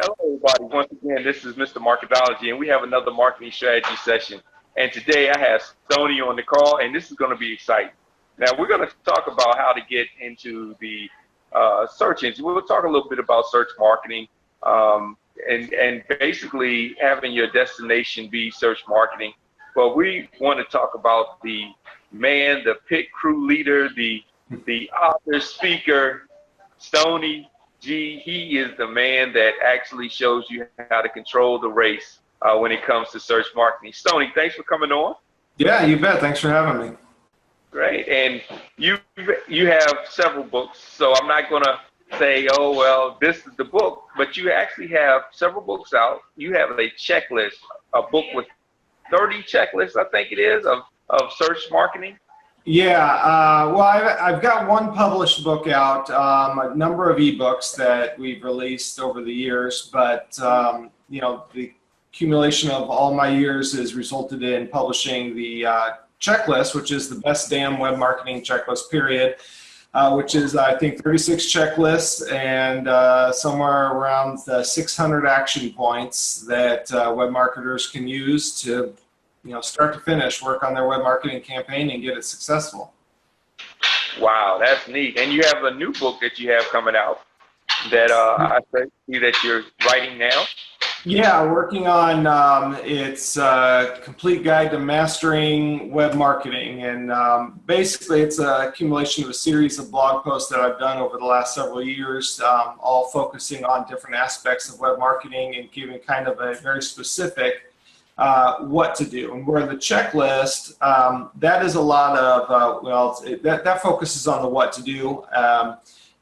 Hello, everybody. Once again, this is Mr. Marketology, and we have another marketing strategy session. And today I have Stoney on the call, and this is going to be exciting. Now, we're going to talk about how to get into the search engine. We'll talk a little bit about search marketing and basically having your destination be search marketing. But we want to talk about the man, the pit crew leader, the author, speaker, Stoney G. He is the man that actually shows you how to control the race when it comes to search marketing. Stoney, thanks for coming on. Yeah, you bet. Thanks for having me. Great. And you have several books, so I'm not going to say, oh, well, this is the book, but you actually have several books out. You have a checklist, a book with 30 checklists, I think it is, of search marketing. Yeah, well, I've got one published book out, a number of ebooks that we've released over the years, but you know, the accumulation of all my years has resulted in publishing the checklist, which is the best damn web marketing checklist, period, which is, I think, 36 checklists and somewhere around the 600 action points that web marketers can use to, you know, start to finish, work on their web marketing campaign and get it successful. Wow, that's neat. And you have a new book that you have coming out that I see that you're writing now. Yeah, working on its complete guide to mastering web marketing, and basically it's an accumulation of a series of blog posts that I've done over the last several years, all focusing on different aspects of web marketing and giving kind of a very specific what to do. And where the checklist, that is a lot of, that focuses on the what to do,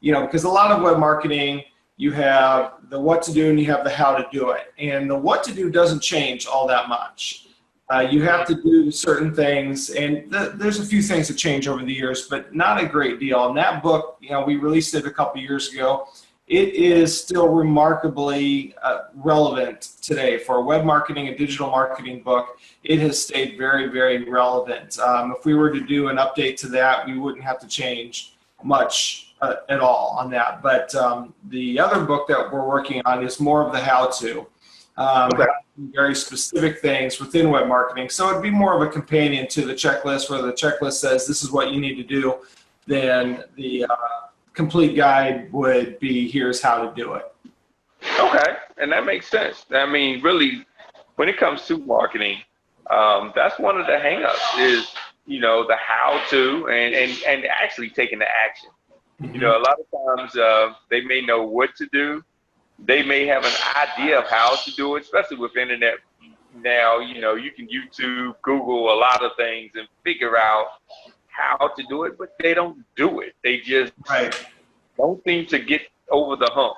you know, because a lot of web marketing, you have the what to do and you have the how to do it. And the what to do doesn't change all that much. You have to do certain things, and there's a few things that change over the years, but not a great deal. And that book, you know, we released it a couple years ago. It is still remarkably relevant today for a web marketing and digital marketing book. It has stayed very, very relevant. If we were to do an update to that, we wouldn't have to change much at all on that. But the other book that we're working on is more of the how-to. Okay. Very specific things within web marketing. So it'd be more of a companion to the checklist, where the checklist says this is what you need to do. Then the complete guide would be here's how to do it. Okay, and that makes sense. I mean, really, when it comes to marketing, that's one of the hangups is, you know, the how to and actually taking the action. You know, a lot of times they may know what to do. They may have an idea of how to do it, especially with internet now. You know, you can YouTube, Google a lot of things and figure out how to do it, but they don't do it. They just don't seem to get over the hump.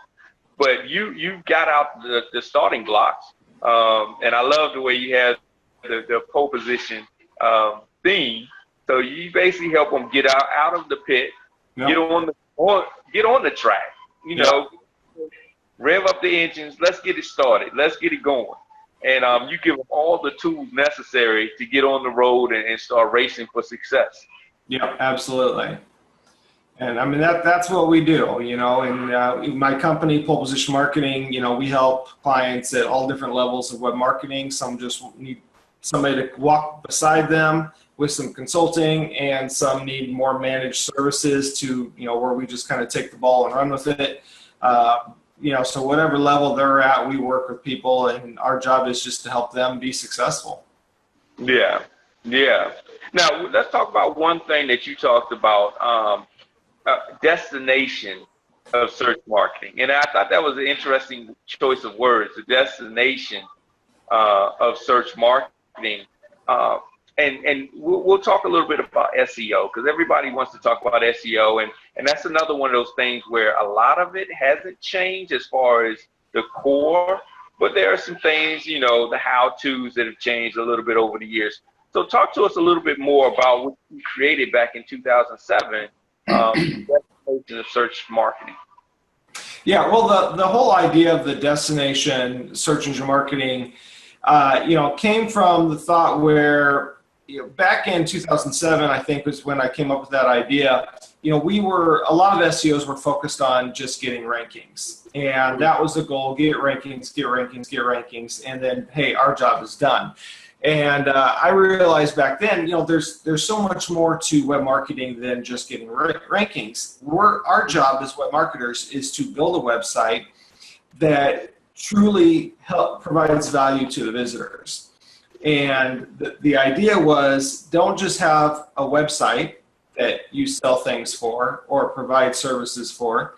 But you got out the starting blocks, and I love the way you have the pole position theme. So you basically help them get out of the pit, get on the track. You know, rev up the engines. Let's get it started. Let's get it going. And you give them all the tools necessary to get on the road and start racing for success. Yeah, absolutely. And I mean, that's what we do, you know, and in my company, Pole Position Marketing, you know, we help clients at all different levels of web marketing. Some just need somebody to walk beside them with some consulting, and some need more managed services to, you know, where we just kind of take the ball and run with it. You know, so whatever level they're at, we work with people, and our job is just to help them be successful. Yeah, yeah. Now, let's talk about one thing that you talked about, destination of search marketing. And I thought that was an interesting choice of words, the destination of search marketing. And we'll talk a little bit about SEO, because everybody wants to talk about SEO. And that's another one of those things where a lot of it hasn't changed as far as the core, but there are some things, you know, the how-tos that have changed a little bit over the years. So talk to us a little bit more about what you created back in 2007, destination of search marketing. Yeah, well, the whole idea of the destination search engine marketing, you know, came from the thought where, you know, back in 2007, I think was when I came up with that idea. a lot of SEOs were focused on just getting rankings, and that was the goal: get rankings, get rankings, get rankings, and then hey, our job is done. And I realized back then, there's so much more to web marketing than just getting rankings. Our job as web marketers is to build a website that truly provides value to the visitors. And the idea was, don't just have a website that you sell things for or provide services for,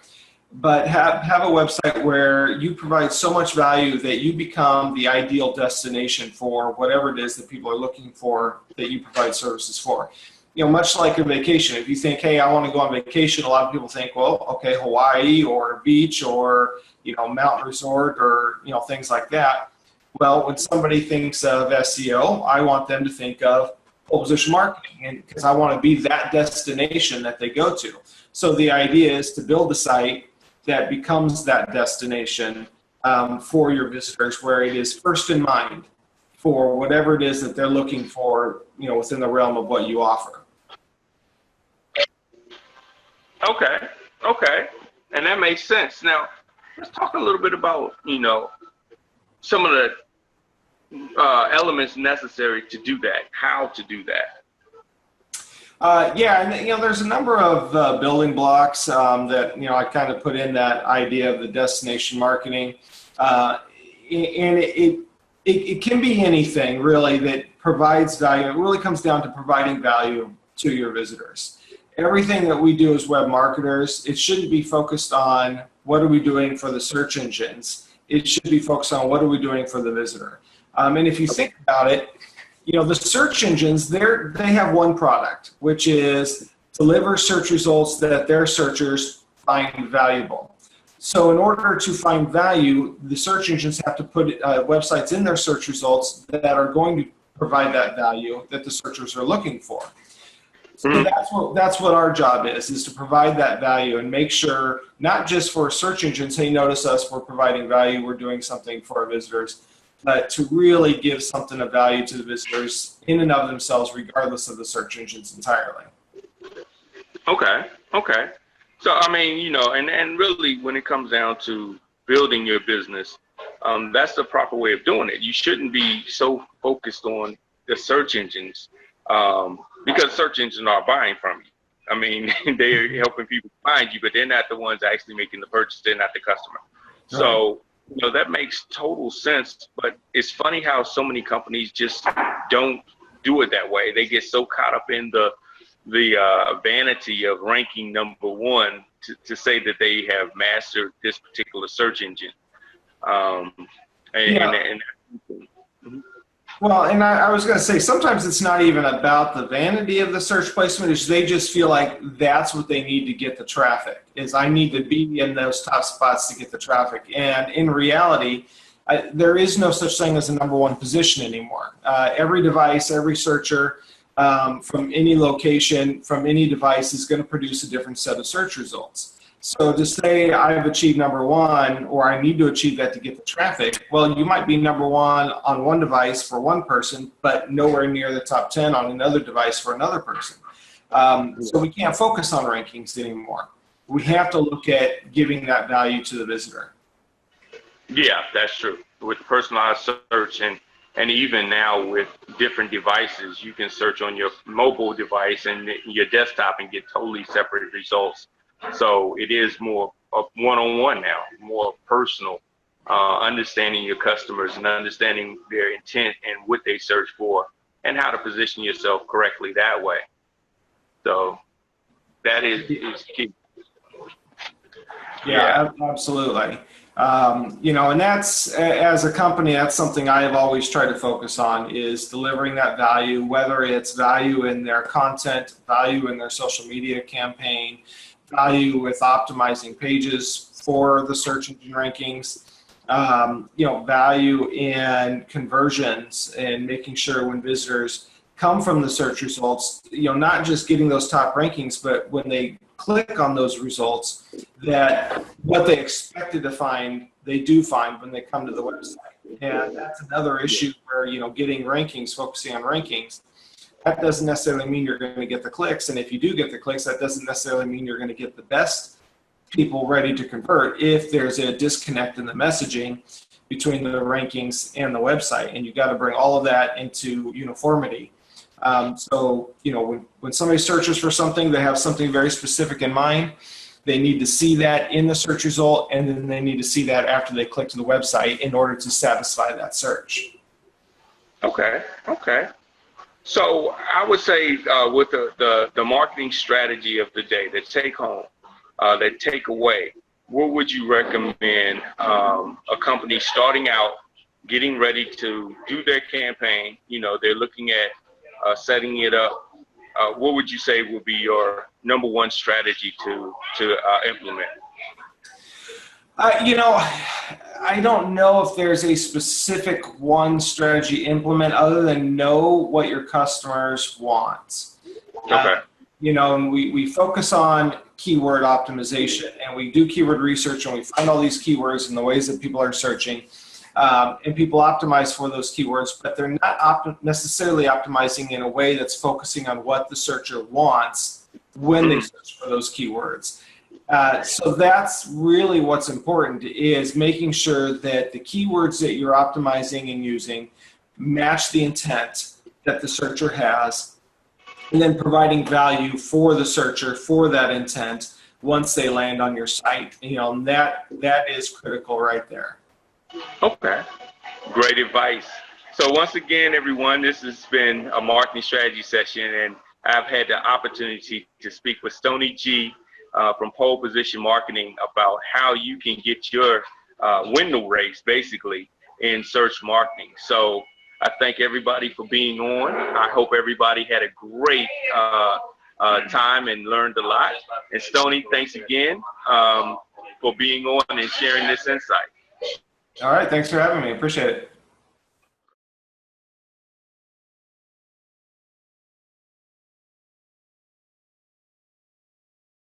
but have a website where you provide so much value that you become the ideal destination for whatever it is that people are looking for that you provide services for. Much like a vacation. If you think, hey, I want to go on vacation, a lot of people think, well, okay, Hawaii or beach or mountain resort or things like that. Well, when somebody thinks of SEO, I want them to think of pole position marketing, and because I want to be that destination that they go to. So the idea is to build a site that becomes that destination for your visitors, where it is first in mind for whatever it is that they're looking for, within the realm of what you offer. Okay, and that makes sense. Now, let's talk a little bit about some of the elements necessary to do that. How to do that? And there's a number of building blocks that I kind of put in that idea of the destination marketing, and it can be anything really that provides value. It really comes down to providing value to your visitors. Everything that we do as web marketers, it shouldn't be focused on what are we doing for the search engines. It should be focused on what are we doing for the visitor. And if you think about it, the search engines, they have one product, which is deliver search results that their searchers find valuable. So in order to find value, the search engines have to put websites in their search results that are going to provide that value that the searchers are looking for. So that's what our job is to provide that value and make sure, not just for search engines, hey, notice us, we're providing value, we're doing something for our visitors, but to really give something of value to the visitors in and of themselves, regardless of the search engines entirely. Okay. So, and really when it comes down to building your business, that's the proper way of doing it. You shouldn't be so focused on the search engines because search engines are buying from you. They're helping people find you, but they're not the ones actually making the purchase. They're not the customer. Right. So, that makes total sense, but it's funny how so many companies just don't do it that way. They get so caught up in the vanity of ranking number one to say that they have mastered this particular search engine. Well, and I was going to say, sometimes it's not even about the vanity of the search placement. It's they just feel like that's what they need to get the traffic, is I need to be in those top spots to get the traffic. And in reality, there is no such thing as a number one position anymore. Every device, every searcher from any location, from any device is going to produce a different set of search results. So to say I've achieved number one, or I need to achieve that to get the traffic, well, you might be number one on one device for one person, but nowhere near the top 10 on another device for another person. So we can't focus on rankings anymore. We have to look at giving that value to the visitor. Yeah, that's true. With personalized search and even now with different devices, you can search on your mobile device and your desktop and get totally separate results. So it is more one-on-one now, more personal, understanding your customers and understanding their intent and what they search for and how to position yourself correctly that way. So that is key. Yeah, absolutely. And that's, as a company, that's something I have always tried to focus on, is delivering that value, whether it's value in their content, value in their social media campaign, value with optimizing pages for the search engine rankings, value in conversions and making sure when visitors come from the search results, not just getting those top rankings, but when they click on those results, that what they expected to find, they do find when they come to the website. And that's another issue where, getting rankings, focusing on rankings, that doesn't necessarily mean you're going to get the clicks. And if you do get the clicks, that doesn't necessarily mean you're going to get the best people ready to convert if there's a disconnect in the messaging between the rankings and the website. And you've got to bring all of that into uniformity. So, you know, when somebody searches for something, they have something very specific in mind. They need to see that in the search result, and then they need to see that after they click to the website in order to satisfy that search. Okay. So I would say with the marketing strategy of the day, the take home, the takeaway, what would you recommend a company starting out, getting ready to do their campaign? You know, they're looking at setting it up. What would you say would be your number one strategy to implement? You know, I don't know if there's a specific one strategy implement other than know what your customers want. Okay. You know, and we focus on keyword optimization, and we do keyword research, and we find all these keywords and the ways that people are searching, and people optimize for those keywords, but they're not necessarily optimizing in a way that's focusing on what the searcher wants when they search for those keywords. So that's really what's important, is making sure that the keywords that you're optimizing and using match the intent that the searcher has, and then providing value for the searcher for that intent once they land on your site. You know, that is critical right there. Okay, great advice. So once again, everyone, this has been a marketing strategy session, and I've had the opportunity to speak with Stoney G from Pole Position Marketing about how you can get your window race basically in search marketing. So I thank everybody for being on. I hope everybody had a great time and learned a lot. And Stoney, thanks again for being on and sharing this insight. All right, thanks for having me. Appreciate it.